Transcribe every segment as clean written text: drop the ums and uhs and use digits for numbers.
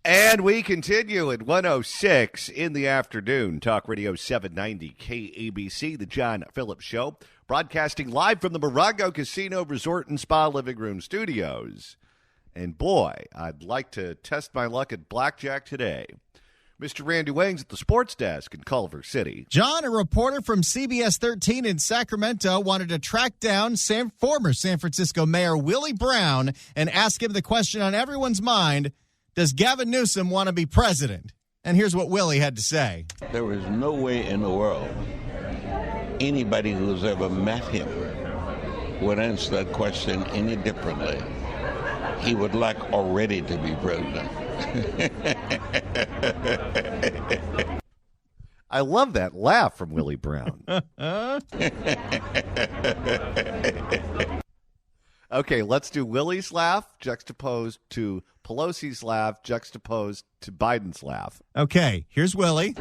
And we continue at 1:06 in the afternoon. Talk Radio 790 KABC, the John Phillips Show, broadcasting live from the Morongo Casino Resort and Spa Living Room Studios. And boy, I'd like to test my luck at blackjack today. Mr. Randy Wayne's at the sports desk in Culver City. John, a reporter from CBS 13 in Sacramento, wanted to track down former San Francisco Mayor Willie Brown and ask him the question on everyone's mind: does Gavin Newsom want to be president? And here's what Willie had to say. There is no way in the world anybody who's ever met him would answer that question any differently. He would like already to be president. I love that laugh from Willie Brown. Okay, let's do Willie's laugh juxtaposed to Pelosi's laugh juxtaposed to Biden's laugh. Okay, here's Willie.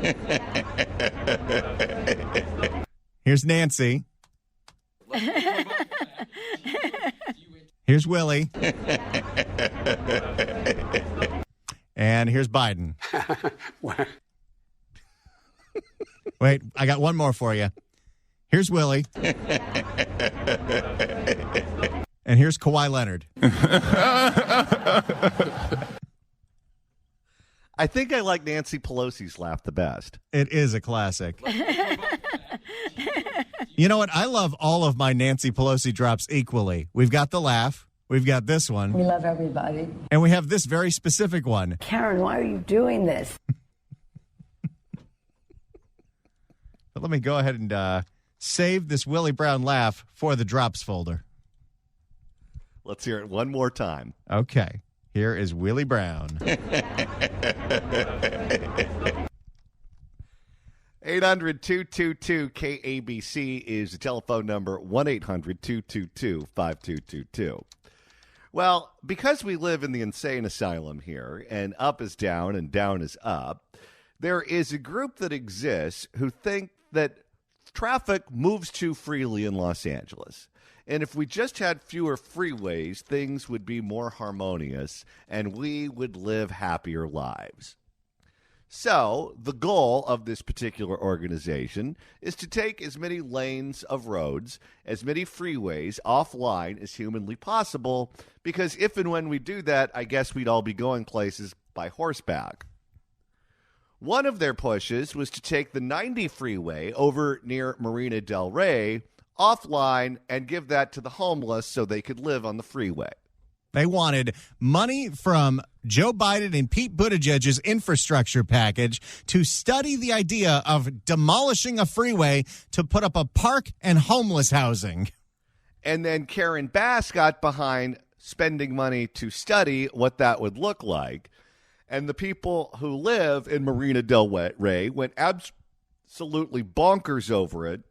Here's Nancy. Here's Willie. And here's Biden. Wait, I got one more for you. Here's Willie. And here's Kawhi Leonard. I think I like Nancy Pelosi's laugh the best. It is a classic. You know what? I love all of my Nancy Pelosi drops equally. We've got the laugh. We've got this one. We love everybody. And we have this very specific one. Karen, why are you doing this? But let me go ahead and save this Willie Brown laugh for the drops folder. Let's hear it one more time. Okay. Here is Willie Brown. 800-222-KABC is the telephone number, 1-800-222-5222. Well, because we live in the insane asylum here, and up is down and down is up, there is a group that exists who think that traffic moves too freely in Los Angeles. And if we just had fewer freeways, things would be more harmonious, and we would live happier lives. So the goal of this particular organization is to take as many lanes of roads, as many freeways offline as humanly possible, because if and when we do that, I guess we'd all be going places by horseback. One of their pushes was to take the 90 freeway over near Marina del Rey offline and give that to the homeless so they could live on the freeway. They wanted money from Joe Biden and Pete Buttigieg's infrastructure package to study the idea of demolishing a freeway to put up a park and homeless housing. And then Karen Bass got behind spending money to study what that would look like. And the people who live in Marina del Rey went absolutely bonkers over it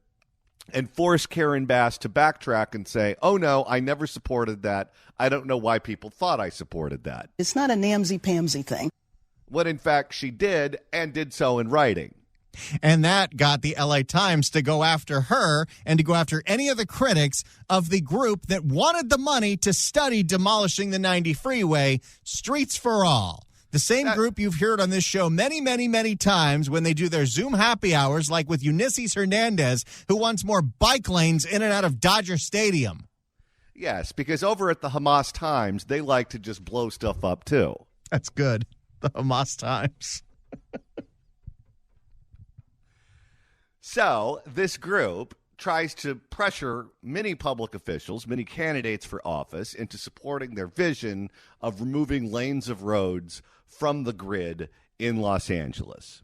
and forced Karen Bass to backtrack and say, oh, no, I never supported that. I don't know why people thought I supported that. It's not a namsy-pamsy thing. When, in fact, she did, and did so in writing. And that got the LA Times to go after her and to go after any of the critics of the group that wanted the money to study demolishing the 90 freeway, Streets for All. The same group you've heard on this show many, many, many times when they do their Zoom happy hours, like with Ulysses Hernandez, who wants more bike lanes in and out of Dodger Stadium. Yes, because over at the Hamas Times, they like to just blow stuff up, too. That's good. The Hamas Times. So this group tries to pressure many public officials, many candidates for office, into supporting their vision of removing lanes of roads from the grid in Los Angeles.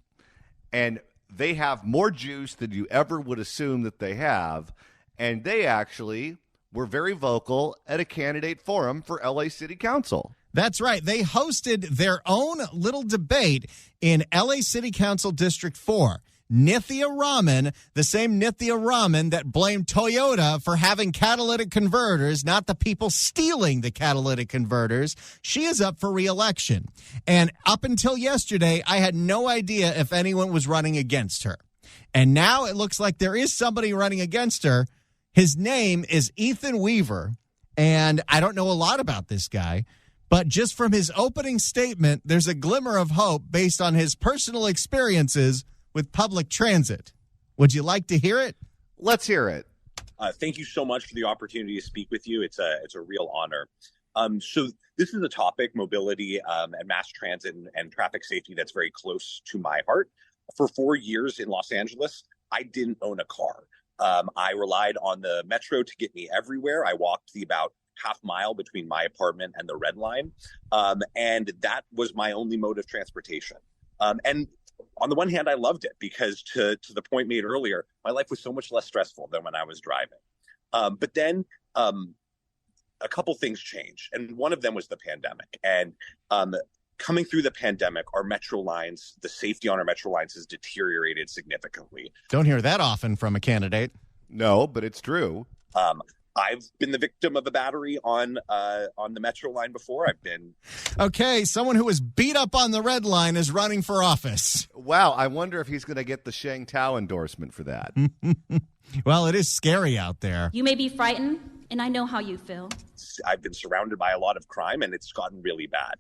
And they have more juice than you ever would assume that they have. And they actually were very vocal at a candidate forum for LA City Council. That's right. They hosted their own little debate in LA City Council District 4. Nithya Raman, the same Nithya Raman that blamed Toyota for having catalytic converters, not the people stealing the catalytic converters. She is up for re-election. And up until yesterday, I had no idea if anyone was running against her. And now it looks like there is somebody running against her. His name is Ethan Weaver. And I don't know a lot about this guy, But just from his opening statement, there's a glimmer of hope based on his personal experiences with public transit. Would you like to hear it? Let's hear it. Thank you so much for the opportunity to speak with you. It's a real honor. So this is a topic, mobility and mass transit and traffic safety, that's very close to my heart. For 4 years in Los Angeles, I didn't own a car. I relied on the metro to get me everywhere. I walked the about half mile between my apartment and the Red Line. And that was my only mode of transportation. And on the one hand, I loved it because to the point made earlier, my life was so much less stressful than when I was driving. But then a couple things changed. And one of them was the pandemic. And coming through the pandemic, our metro lines, the safety on our metro lines has deteriorated significantly. Don't hear that often from a candidate. No, but it's true. I've been the victim of a battery on the metro line before. Okay, someone who was beat up on the Red Line is running for office. Wow, I wonder if he's going to get the Sheng Tao endorsement for that. Well, it is scary out there. You may be frightened, and I know how you feel. I've been surrounded by a lot of crime, and it's gotten really bad.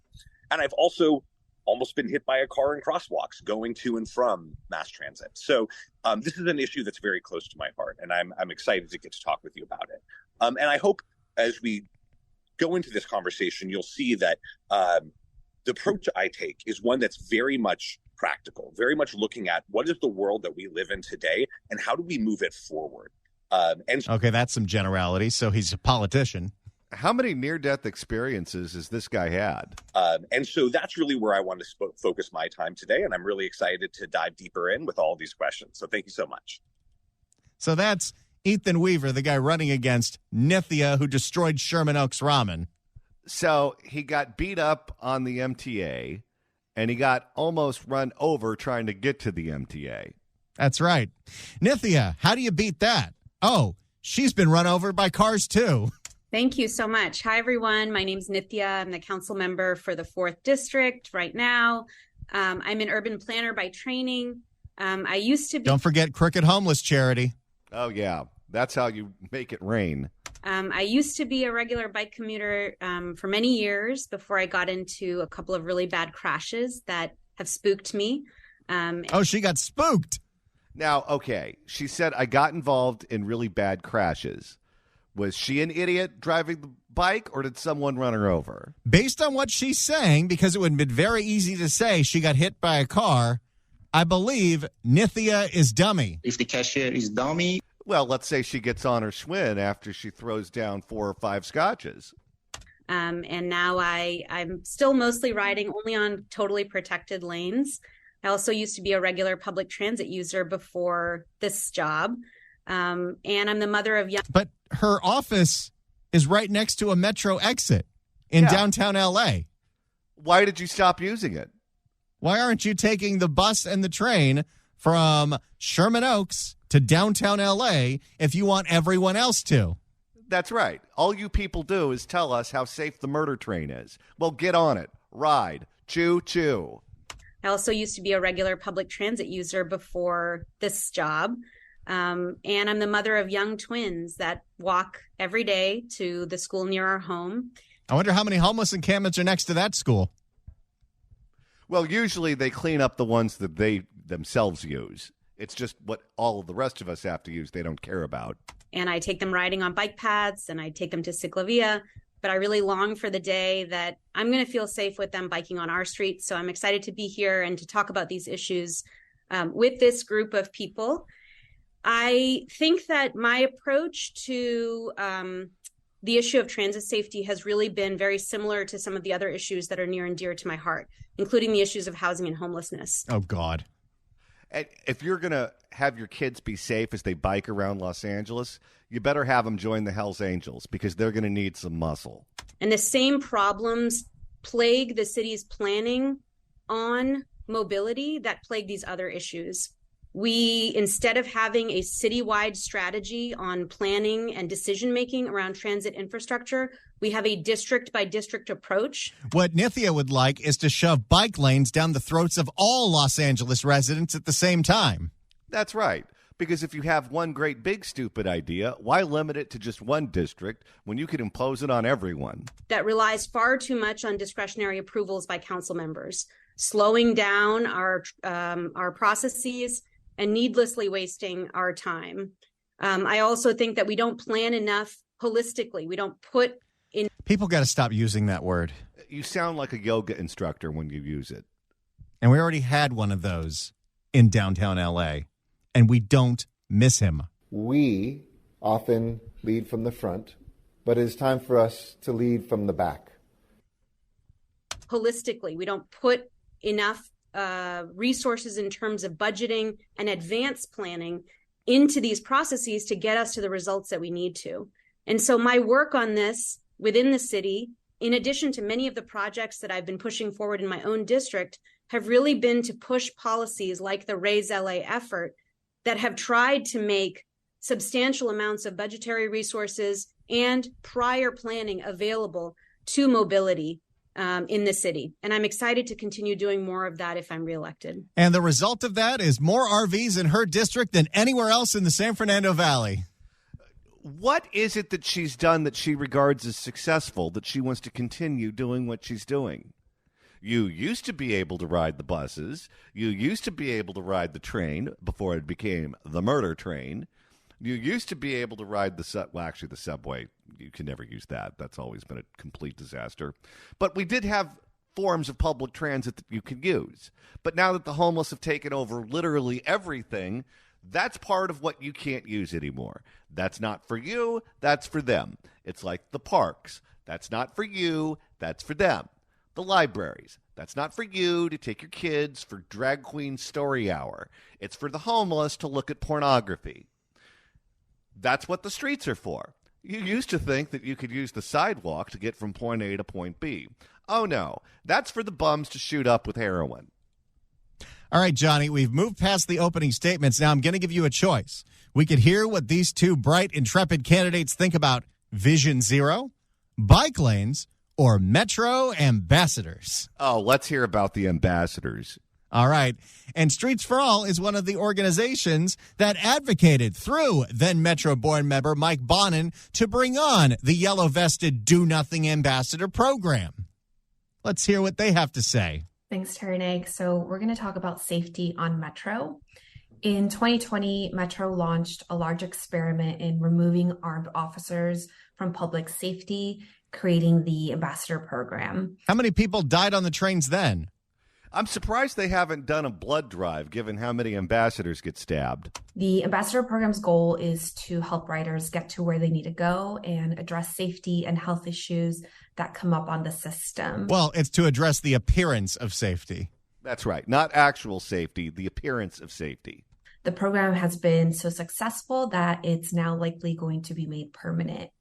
And I've also almost been hit by a car in crosswalks going to and from mass transit. So this is an issue that's very close to my heart, and I'm excited to get to talk with you about it. And I hope as we go into this conversation, you'll see that the approach I take is one that's very much practical, very much looking at what is the world that we live in today and how do we move it forward. Okay, that's some generality. So he's a politician. How many near-death experiences has this guy had? And so that's really where I want to focus my time today, and I'm really excited to dive deeper in with all these questions. So thank you so much. So that's Ethan Weaver, the guy running against Nithya, who destroyed Sherman Oaks Ramen. So he got beat up on the MTA, and he got almost run over trying to get to the MTA. That's right. Nithya, how do you beat that? Oh, she's been run over by cars, too. Thank you so much. Hi, everyone. My name's Nithya. I'm the council member for the 4th District right now. I'm an urban planner by training. I used to be... Don't forget Crooked Homeless Charity. Oh, yeah. That's how you make it rain. I used to be a regular bike commuter for many years before I got into a couple of really bad crashes that have spooked me. Oh, she got spooked. Now, okay, she said, I got involved in really bad crashes. Was she an idiot driving the bike, or did someone run her over? Based on what she's saying, because it would have been very easy to say she got hit by a car, I believe Nithya is dummy. If the cashier is dummy. Well, let's say she gets on her Schwinn after she throws down 4 or 5 scotches. And now I'm still mostly riding only on totally protected lanes. I also used to be a regular public transit user before this job. And I'm the mother of young... But her office is right next to a metro exit in downtown L.A. Why did you stop using it? Why aren't you taking the bus and the train from Sherman Oaks to downtown L.A. if you want everyone else to? That's right. All you people do is tell us how safe the murder train is. Well, get on it. Ride. Choo-choo. I also used to be a regular public transit user before this job. And I'm the mother of young twins that walk every day to the school near our home. I wonder how many homeless encampments are next to that school. Well, usually they clean up the ones that they themselves use. It's just what all of the rest of us have to use they don't care about. And I take them riding on bike paths, and I take them to Ciclovia. But I really long for the day that I'm going to feel safe with them biking on our street. So I'm excited to be here and to talk about these issues with this group of people. I think that my approach to the issue of transit safety has really been very similar to some of the other issues that are near and dear to my heart, including the issues of housing and homelessness. Oh, God. And if you're going to have your kids be safe as they bike around Los Angeles, you better have them join the Hells Angels because they're going to need some muscle. And the same problems plague the city's planning on mobility that plague these other issues. We, instead of having a citywide strategy on planning and decision-making around transit infrastructure, we have a district-by-district approach. What Nithya would like is to shove bike lanes down the throats of all Los Angeles residents at the same time. That's right. Because if you have one great big stupid idea, why limit it to just one district when you could impose it on everyone? That relies far too much on discretionary approvals by council members, slowing down our processes and needlessly wasting our time. I also think that we don't plan enough holistically. We don't put in. People got to stop using that word. You sound like a yoga instructor when you use it. And we already had one of those in downtown L.A., and we don't miss him. We often lead from the front, but it is time for us to lead from the back. Holistically, we don't put enough resources in terms of budgeting and advanced planning into these processes to get us to the results that we need to. And so my work on this within the city, in addition to many of the projects that I've been pushing forward in my own district, have really been to push policies like the Raise LA effort that have tried to make substantial amounts of budgetary resources and prior planning available to mobility in the city. And I'm excited to continue doing more of that if I'm reelected. And the result of that is more RVs in her district than anywhere else in the San Fernando Valley. What is it that she's done that she regards as successful that she wants to continue doing what she's doing? You used to be able to ride the buses. You used to be able to ride the train before it became the murder train. You used to be able to ride the subway. You can never use that. That's always been a complete disaster. But we did have forms of public transit that you could use. But now that the homeless have taken over literally everything, that's part of what you can't use anymore. That's not for you. That's for them. It's like the parks. That's not for you. That's for them. The libraries. That's not for you to take your kids for drag queen story hour. It's for the homeless to look at pornography. That's what the streets are for. You used to think that you could use the sidewalk to get from point A to point B. Oh, no. That's for the bums to shoot up with heroin. All right, Johnny, we've moved past the opening statements. Now I'm going to give you a choice. We could hear what these two bright, intrepid candidates think about Vision Zero, bike lanes, or Metro ambassadors. Oh, let's hear about the ambassadors. All right. And Streets for All is one of the organizations that advocated through then Metro board member Mike Bonin to bring on the yellow-vested do-nothing ambassador program. Let's hear what they have to say. Thanks, Terry. So we're going to talk about safety on Metro. In 2020, Metro launched a large experiment in removing armed officers from public safety, creating the ambassador program. How many people died on the trains then? I'm surprised they haven't done a blood drive, given how many ambassadors get stabbed. The ambassador program's goal is to help riders get to where they need to go and address safety and health issues that come up on the system. Well, it's to address the appearance of safety. That's right. Not actual safety, the appearance of safety. The program has been so successful that it's now likely going to be made permanent.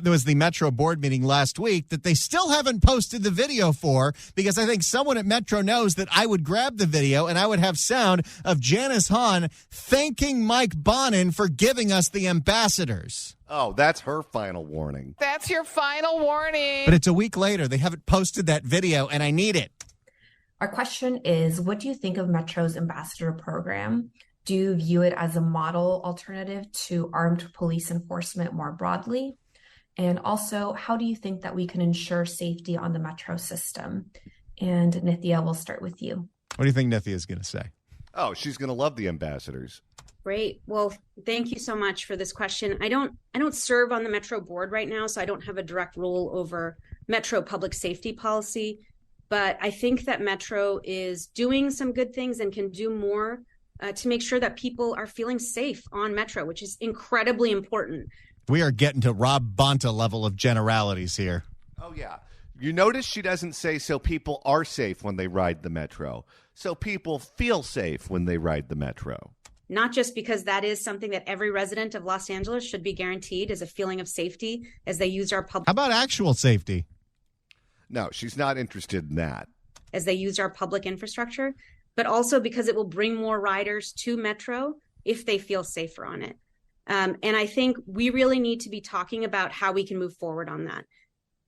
There was the Metro board meeting last week that they still haven't posted the video for, because I think someone at Metro knows that I would grab the video and I would have sound of Janice Hahn thanking Mike Bonin for giving us the ambassadors. Oh, that's her final warning. That's your final warning. But it's a week later. They haven't posted that video, and I need it. Our question is, what do you think of Metro's ambassador program? Do you view it as a model alternative to armed police enforcement more broadly? And also, how do you think that we can ensure safety on the Metro system? And Nithya, we'll start with you. What do you think Nithya is going to say? Oh, she's going to love the ambassadors. Great. Well, thank you so much for this question. I don't serve on the Metro board right now, so I don't have a direct role over Metro public safety policy. But I think that Metro is doing some good things and can do more to make sure that people are feeling safe on Metro, which is incredibly important. We are getting to Rob Bonta level of generalities here. Oh, yeah. You notice she doesn't say so people are safe when they ride the Metro. So people feel safe when they ride the Metro. Not just because that is something that every resident of Los Angeles should be guaranteed as a feeling of safety as they use our public. How about actual safety? No, she's not interested in that. As they use our public infrastructure, but also because it will bring more riders to Metro if they feel safer on it. And I think we really need to be talking about how we can move forward on that.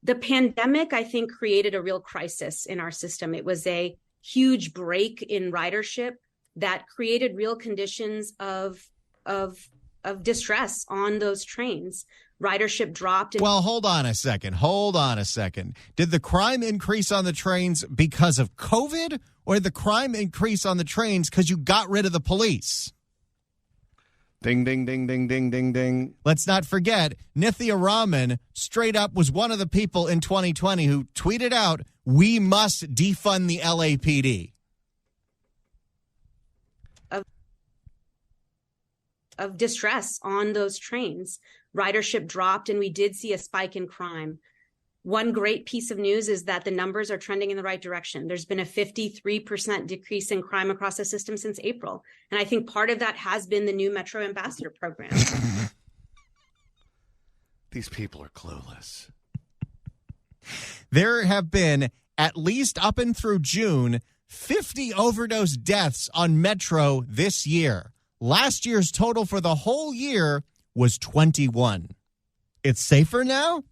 The pandemic, I think, created a real crisis in our system. It was a huge break in ridership that created real conditions of of distress on those trains. Ridership dropped. Well, hold on a second. Did the crime increase on the trains because of COVID, or did the crime increase on the trains because you got rid of the police? Ding, ding, ding, ding, ding, ding, ding. Let's not forget, Nithya Raman straight up was one of the people in 2020 who tweeted out, "We must defund the LAPD." Of distress on those trains. Ridership dropped, and we did see a spike in crime. One great piece of news is that the numbers are trending in the right direction. There's been a 53% decrease in crime across the system since April. And I think part of that has been the new Metro Ambassador program. These people are clueless. There have been, at least up and through June, 50 overdose deaths on Metro this year. Last year's total for the whole year was 21. It's safer now?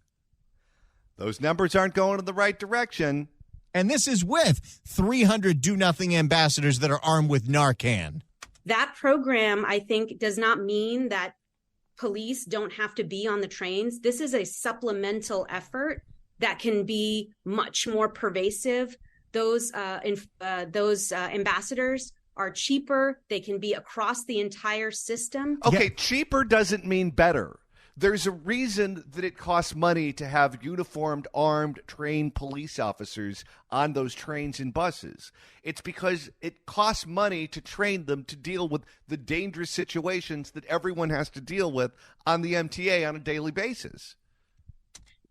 Those numbers aren't going in the right direction. And this is with 300 do-nothing ambassadors that are armed with Narcan. That program, I think, does not mean that police don't have to be on the trains. This is a supplemental effort that can be much more pervasive. Those ambassadors are cheaper. They can be across the entire system. Okay, cheaper doesn't mean better. There's a reason that it costs money to have uniformed, armed, trained police officers on those trains and buses. It's because it costs money to train them to deal with the dangerous situations that everyone has to deal with on the MTA on a daily basis.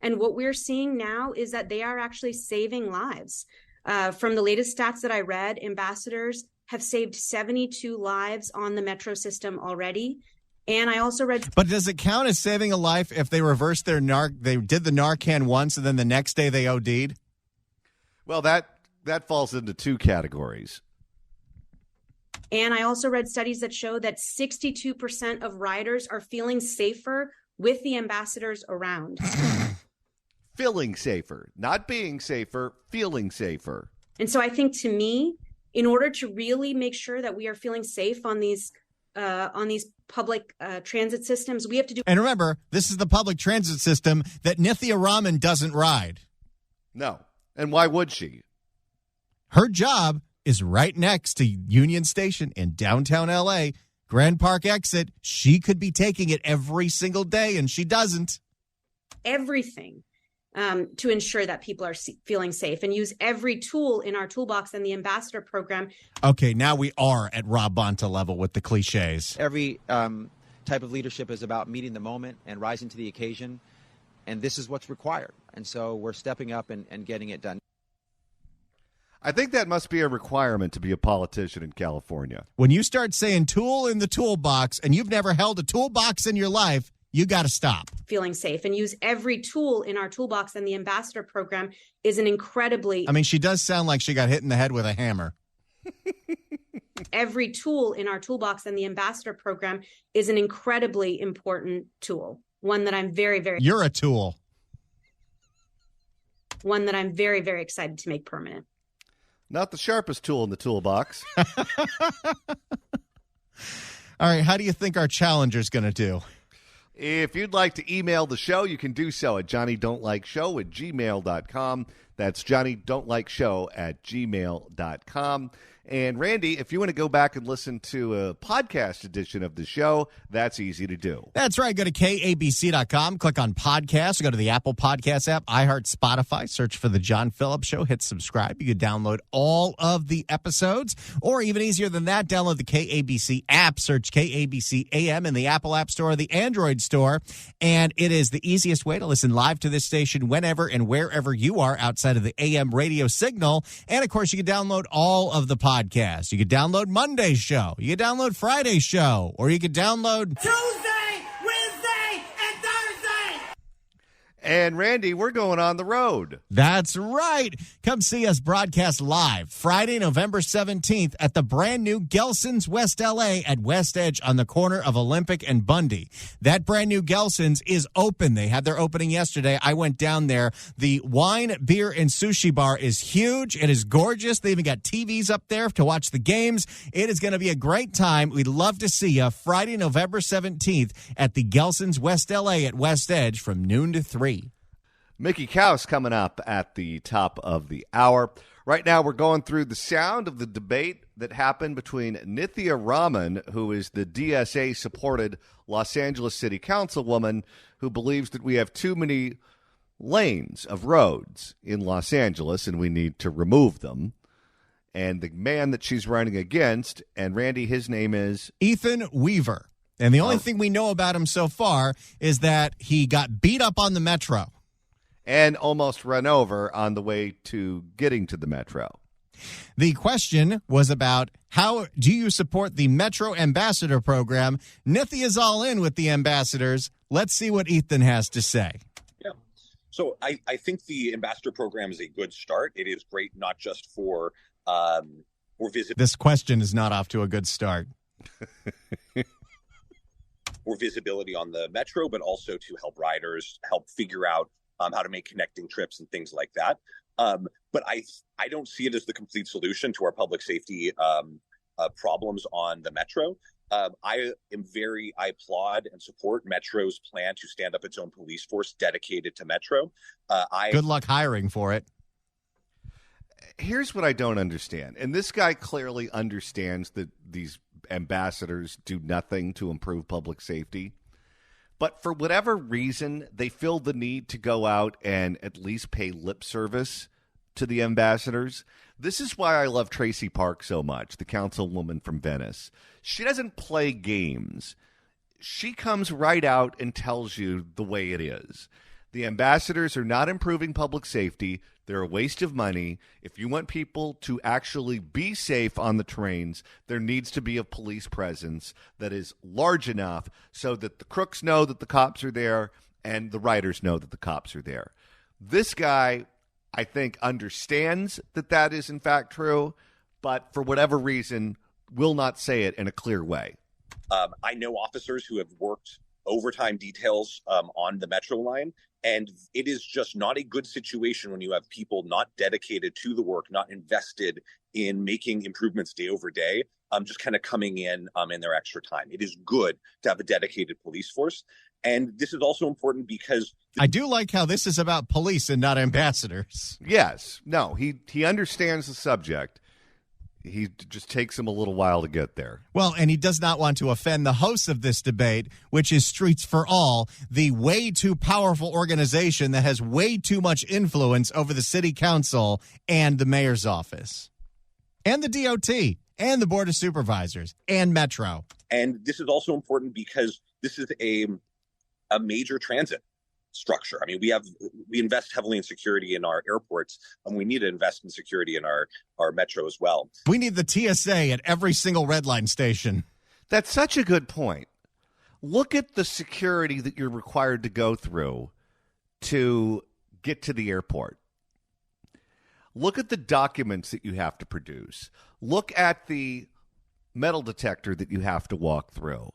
And what we're seeing now is that they are actually saving lives. From the latest stats that I read, ambassadors have saved 72 lives on the Metro system already. And I also read... But does it count as saving a life if they reversed their they did the Narcan once and then the next day they OD'd? Well, that falls into two categories. And I also read studies that show that 62% of riders are feeling safer with the ambassadors around. Feeling safer, not being safer, feeling safer. And so I think, to me, in order to really make sure that we are feeling safe on these public transit systems, we have to do... And remember, this is the public transit system that Nithya Raman doesn't ride. No. And why would she? Her job is right next to Union Station in downtown L.A., Grand Park exit. She could be taking it every single day, and she doesn't. Everything to ensure that people are feeling safe, and use every tool in our toolbox and the ambassador program. Okay, now we are at Rob Bonta level with the cliches. Every type of leadership is about meeting the moment and rising to the occasion, and this is what's required. And so we're stepping up and getting it done. I think that must be a requirement to be a politician in California. When you start saying tool in the toolbox and you've never held a toolbox in your life, you got to stop. Feeling safe, and use every tool in our toolbox, and the ambassador program is an incredibly... I mean, she does sound like she got hit in the head with a hammer. Every tool in our toolbox and the ambassador program is an incredibly important tool. One that I'm very, very... You're a tool. One that I'm very, very excited to make permanent. Not the sharpest tool in the toolbox. All right, how do you think our challenger's going to do? If you'd like to email the show, you can do so at johnnydon'tlikeshow@gmail.com. That's johnnydon'tlikeshow@gmail.com. And Randy, if you want to go back and listen to a podcast edition of the show, that's easy to do. That's right. Go to KABC.com, click on podcast, go to the Apple Podcast app, iHeart, Spotify, search for The John Phillips Show, hit subscribe. You can download all of the episodes, or even easier than that, download the KABC app, search KABC AM in the Apple App Store or the Android Store, and it is the easiest way to listen live to this station whenever and wherever you are outside of the AM radio signal. And, of course, you can download all of the podcasts. You could download Monday's show. You could download Friday's show. Or you could download Tuesday, Wednesday, and Thursday. And Randy, we're going on the road. That's right. Come see us broadcast live Friday, November 17th at the brand new Gelson's West LA at West Edge on the corner of Olympic and Bundy. That brand new Gelson's is open. They had their opening yesterday. I went down there. The wine, beer, and sushi bar is huge. It is gorgeous. They even got TVs up there to watch the games. It is going to be a great time. We'd love to see you Friday, November 17th at the Gelson's West LA at West Edge from noon to 3. Mickey Kaus coming up at the top of the hour. Right now, we're going through the sound of the debate that happened between Nithya Raman, who is the DSA-supported Los Angeles City Councilwoman, who believes that we have too many lanes of roads in Los Angeles and we need to remove them. And the man that she's running against, and Randy, his name is Ethan Weaver. And the only thing we know about him so far is that he got beat up on the Metro. And almost run over on the way to getting to the Metro. The question was about how do you support the Metro Ambassador Program? Nithya's all in with the ambassadors. Let's see what Ethan has to say. Yeah. So I think the ambassador program is a good start. It is great not just for visibility. This question is not off to a good start. For visibility on the Metro, but also to help riders help figure out how to make connecting trips and things like that. But I don't see it as the complete solution to our public safety problems on the Metro. I applaud and support Metro's plan to stand up its own police force dedicated to Metro. Good luck hiring for it. Here's what I don't understand. And this guy clearly understands that these ambassadors do nothing to improve public safety. But for whatever reason, they feel the need to go out and at least pay lip service to the ambassadors. This is why I love Tracy Park so much, the councilwoman from Venice. She doesn't play games. She comes right out and tells you the way it is. The ambassadors are not improving public safety. They're a waste of money. If you want people to actually be safe on the trains, there needs to be a police presence that is large enough so that the crooks know that the cops are there and the riders know that the cops are there. This guy, I think, understands that that is in fact true, but for whatever reason, will not say it in a clear way. I know officers who have worked overtime details on the Metro line. And it is just not a good situation when you have people not dedicated to the work, not invested in making improvements day over day, just kind of coming in their extra time. It is good to have a dedicated police force. And this is also important because I do like how this is about police and not ambassadors. Yes. No, he understands the subject. He just takes him a little while to get there. Well, and he does not want to offend the hosts of this debate, which is Streets for All, the way too powerful organization that has way too much influence over the city council and the mayor's office, and the DOT, and the Board of Supervisors, and Metro. And this is also important because this is a major transit structure. I mean, we invest heavily in security in our airports, and we need to invest in security in our Metro as well. We need the TSA at every single red line station. That's such a good point. Look at the security that you're required to go through to get to the airport. Look at the documents that you have to produce. Look at the metal detector that you have to walk through.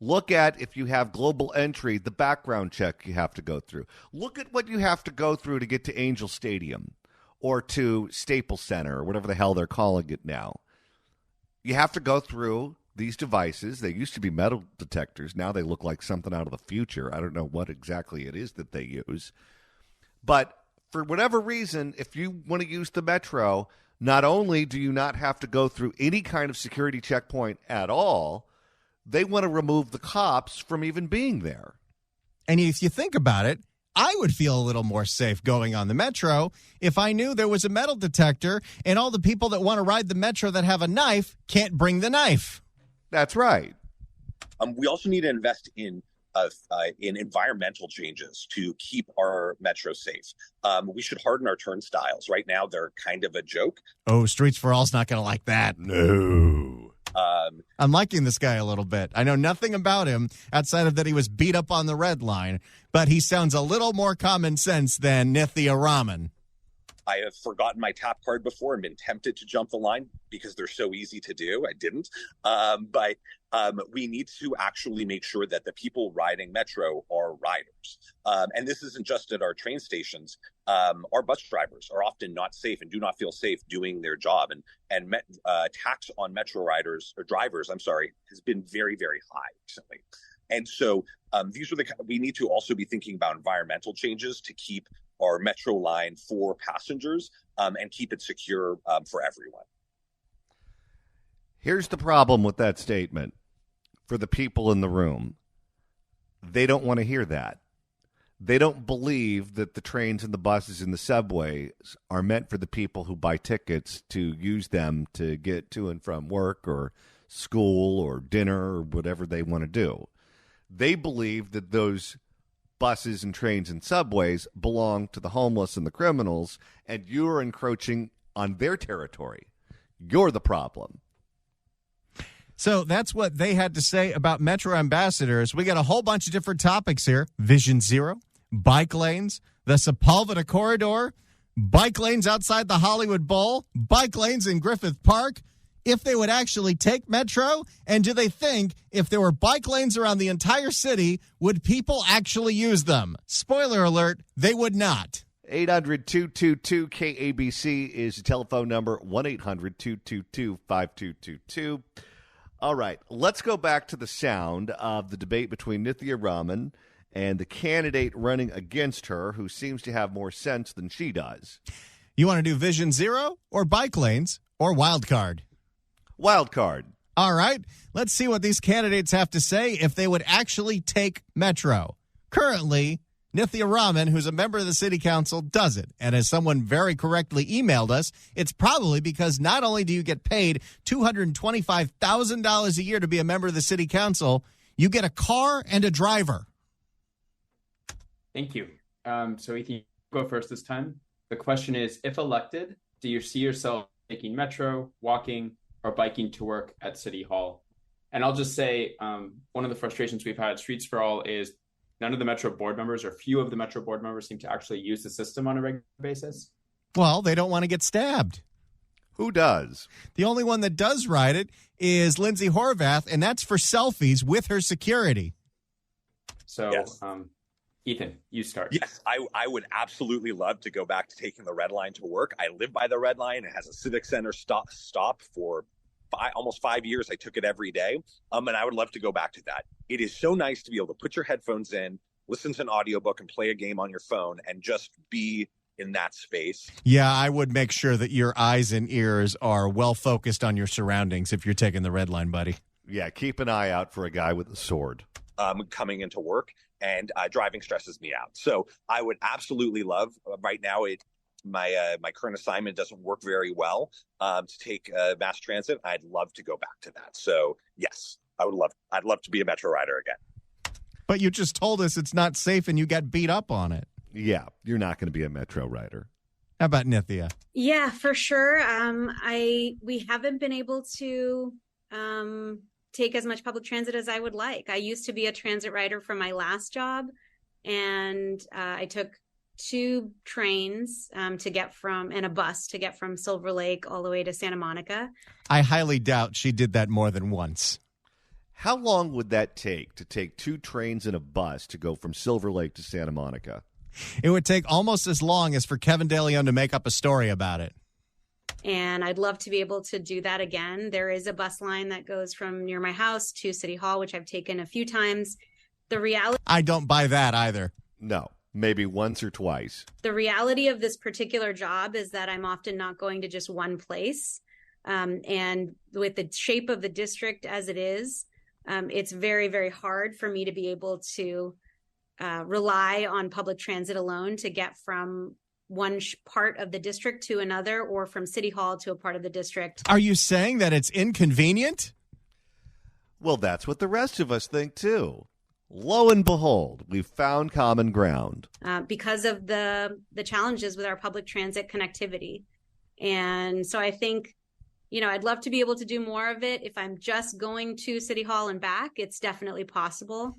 Look at, if you have global entry, the background check you have to go through. Look at what you have to go through to get to Angel Stadium or to Staples Center or whatever the hell they're calling it now. You have to go through these devices. They used to be metal detectors. Now they look like something out of the future. I don't know what exactly it is that they use. But for whatever reason, if you want to use the Metro, not only do you not have to go through any kind of security checkpoint at all, they want to remove the cops from even being there. And if you think about it, I would feel a little more safe going on the Metro if I knew there was a metal detector and all the people that want to ride the Metro that have a knife can't bring the knife. That's right. We also need to invest in environmental changes to keep our Metro safe. We should harden our turnstiles. Right now, they're kind of a joke. Oh, Streets for All's not going to like that. No. I'm liking this guy a little bit. I know nothing about him outside of that he was beat up on the red line, but he sounds a little more common sense than Nithya Raman. I have forgotten my tap card before and been tempted to jump the line because they're so easy to do. I didn't. But we need to actually make sure that the people riding Metro are riders. And this isn't just at our train stations. Our bus drivers are often not safe and do not feel safe doing their job. And tax on Metro riders or drivers, has been very, very high recently. And so we need to also be thinking about environmental changes to keep our Metro line for passengers and keep it secure for everyone. Here's the problem with that statement for the people in the room. They don't want to hear that. They don't believe that the trains and the buses and the subways are meant for the people who buy tickets to use them to get to and from work or school or dinner or whatever they want to do. They believe that those buses and trains and subways belong to the homeless and the criminals, and you're encroaching on their territory. You're the problem. So that's what they had to say about Metro ambassadors. We got a whole bunch of different topics here. Vision Zero, bike lanes, the Sepulveda corridor, bike lanes outside the Hollywood Bowl, bike lanes in Griffith Park. If they would actually take Metro, and do they think if there were bike lanes around the entire city, would people actually use them? Spoiler alert, they would not. 800-222-KABC is the telephone number, 1-800-222-5222. All right, let's go back to the sound of the debate between Nithya Raman and the candidate running against her, who seems to have more sense than she does. You want to do Vision Zero or bike lanes or wild card? Wild card. All right, let's see what these candidates have to say if they would actually take Metro. Currently, Nithya Raman, who's a member of the city council, does it. And as someone very correctly emailed us, it's probably because not only do you get paid $225,000 a year to be a member of the city council, you get a car and a driver. Thank you. So Ethan, you go first this time. The question is, if elected, do you see yourself taking Metro, walking, or biking to work at City Hall? And I'll just say one of the frustrations we've had at Streets for All is none of the Metro board members or few of the Metro board members seem to actually use the system on a regular basis. Well, they don't want to get stabbed. Who does? The only one that does ride it is Lindsay Horvath, and that's for selfies with her security. So, yes. Ethan, you start. Yes, I would absolutely love to go back to taking the Red Line to work. I live by the Red Line. It has a Civic Center stop for almost 5 years. I took it every day, and I would love to go back to that. It is so nice to be able to put your headphones in, listen to an audiobook, and play a game on your phone and just be in that space. Yeah, I would make sure that your eyes and ears are well focused on your surroundings if you're taking the Red Line, buddy. Yeah, keep an eye out for a guy with a sword. Coming into work, and driving stresses me out. So I would absolutely love, right now my current assignment doesn't work very well to take mass transit. I'd love to go back to that. So yes, I'd love to be a Metro rider again. But you just told us it's not safe and you got beat up on it. Yeah, you're not going to be a Metro rider. How about Nithya? Yeah, for sure. We haven't been able to take as much public transit as I would like. I used to be a transit rider for my last job, and I took 2 trains to get from, and a bus to get from Silver Lake all the way to Santa Monica. I highly doubt she did that more than once. How long would that take to take 2 trains and a bus to go from Silver Lake to Santa Monica? It would take almost as long as for Kevin De Leon to make up a story about it. And I'd love to be able to do that again. There is a bus line that goes from near my house to City Hall, which I've taken a few times. I don't buy that either. No, maybe once or twice. The reality of this particular job is that I'm often not going to just one place. And with the shape of the district as it is, it's very, very hard for me to be able to rely on public transit alone to get from one part of the district to another, or from City Hall to a part of the district. Are you saying that it's inconvenient? Well, that's what the rest of us think, too. Lo and behold, we've found common ground. Because of the challenges with our public transit connectivity. And so I think, I'd love to be able to do more of it. If I'm just going to City Hall and back, it's definitely possible.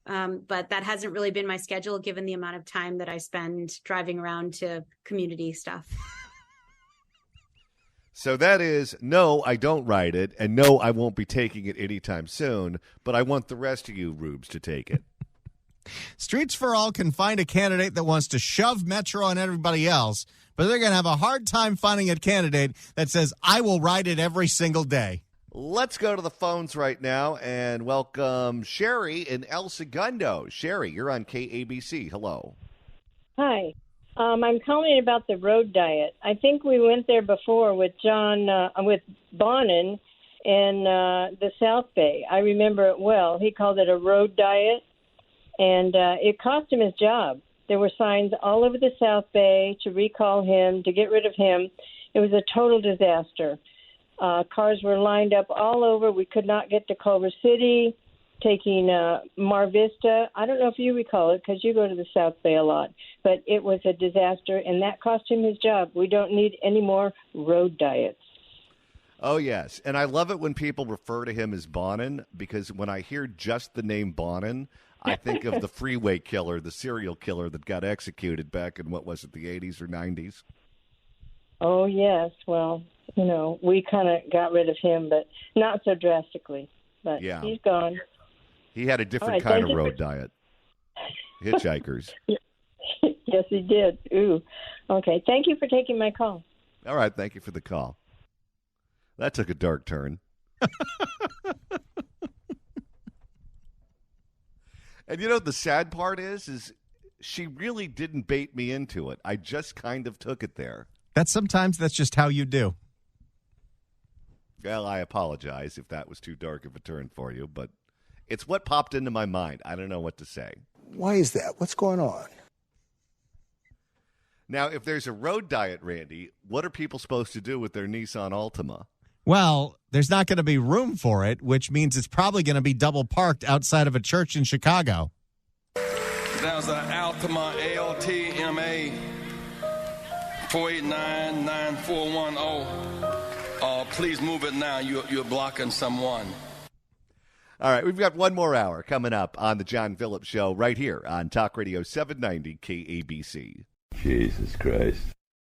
But that hasn't really been my schedule given the amount of time that I spend driving around to community stuff. So that is, no, I don't ride it, and no, I won't be taking it anytime soon, but I want the rest of you rubes to take it. Streets for All can find a candidate that wants to shove Metro on everybody else, but they're going to have a hard time finding a candidate that says, I will ride it every single day. Let's go to the phones right now and welcome Sherry in El Segundo. Sherry, you're on KABC. Hello. Hi. I'm calling about the road diet. I think we went there before with with Bonin in the South Bay. I remember it well. He called it a road diet, and it cost him his job. There were signs all over the South Bay to recall him, to get rid of him. It was a total disaster. Cars were lined up all over. We could not get to Culver City, taking Mar Vista. I don't know if you recall it because you go to the South Bay a lot, but it was a disaster, and that cost him his job. We don't need any more road diets. Oh, yes, and I love it when people refer to him as Bonin, because when I hear just the name Bonin, I think of the freeway killer, the serial killer that got executed back in, what was it, the 80s or 90s? Oh, yes. Well, we kind of got rid of him, but not so drastically. But yeah. He's gone. He had a different kind of road diet. Hitchhikers. Yes, he did. Ooh. Okay. Thank you for taking my call. All right. Thank you for the call. That took a dark turn. And the sad part is she really didn't bait me into it. I just kind of took it there. Sometimes that's just how you do. Well, I apologize if that was too dark of a turn for you, but it's what popped into my mind. I don't know what to say. Why is that? What's going on? Now, if there's a road diet, Randy, what are people supposed to do with their Nissan Altima? Well, there's not going to be room for it, which means it's probably going to be double parked outside of a church in Chicago. That was an Altima ALTMA 489-9410. Please move it now. You're blocking someone. All right, we've got one more hour coming up on the John Phillips Show right here on Talk Radio 790 KABC. Jesus Christ.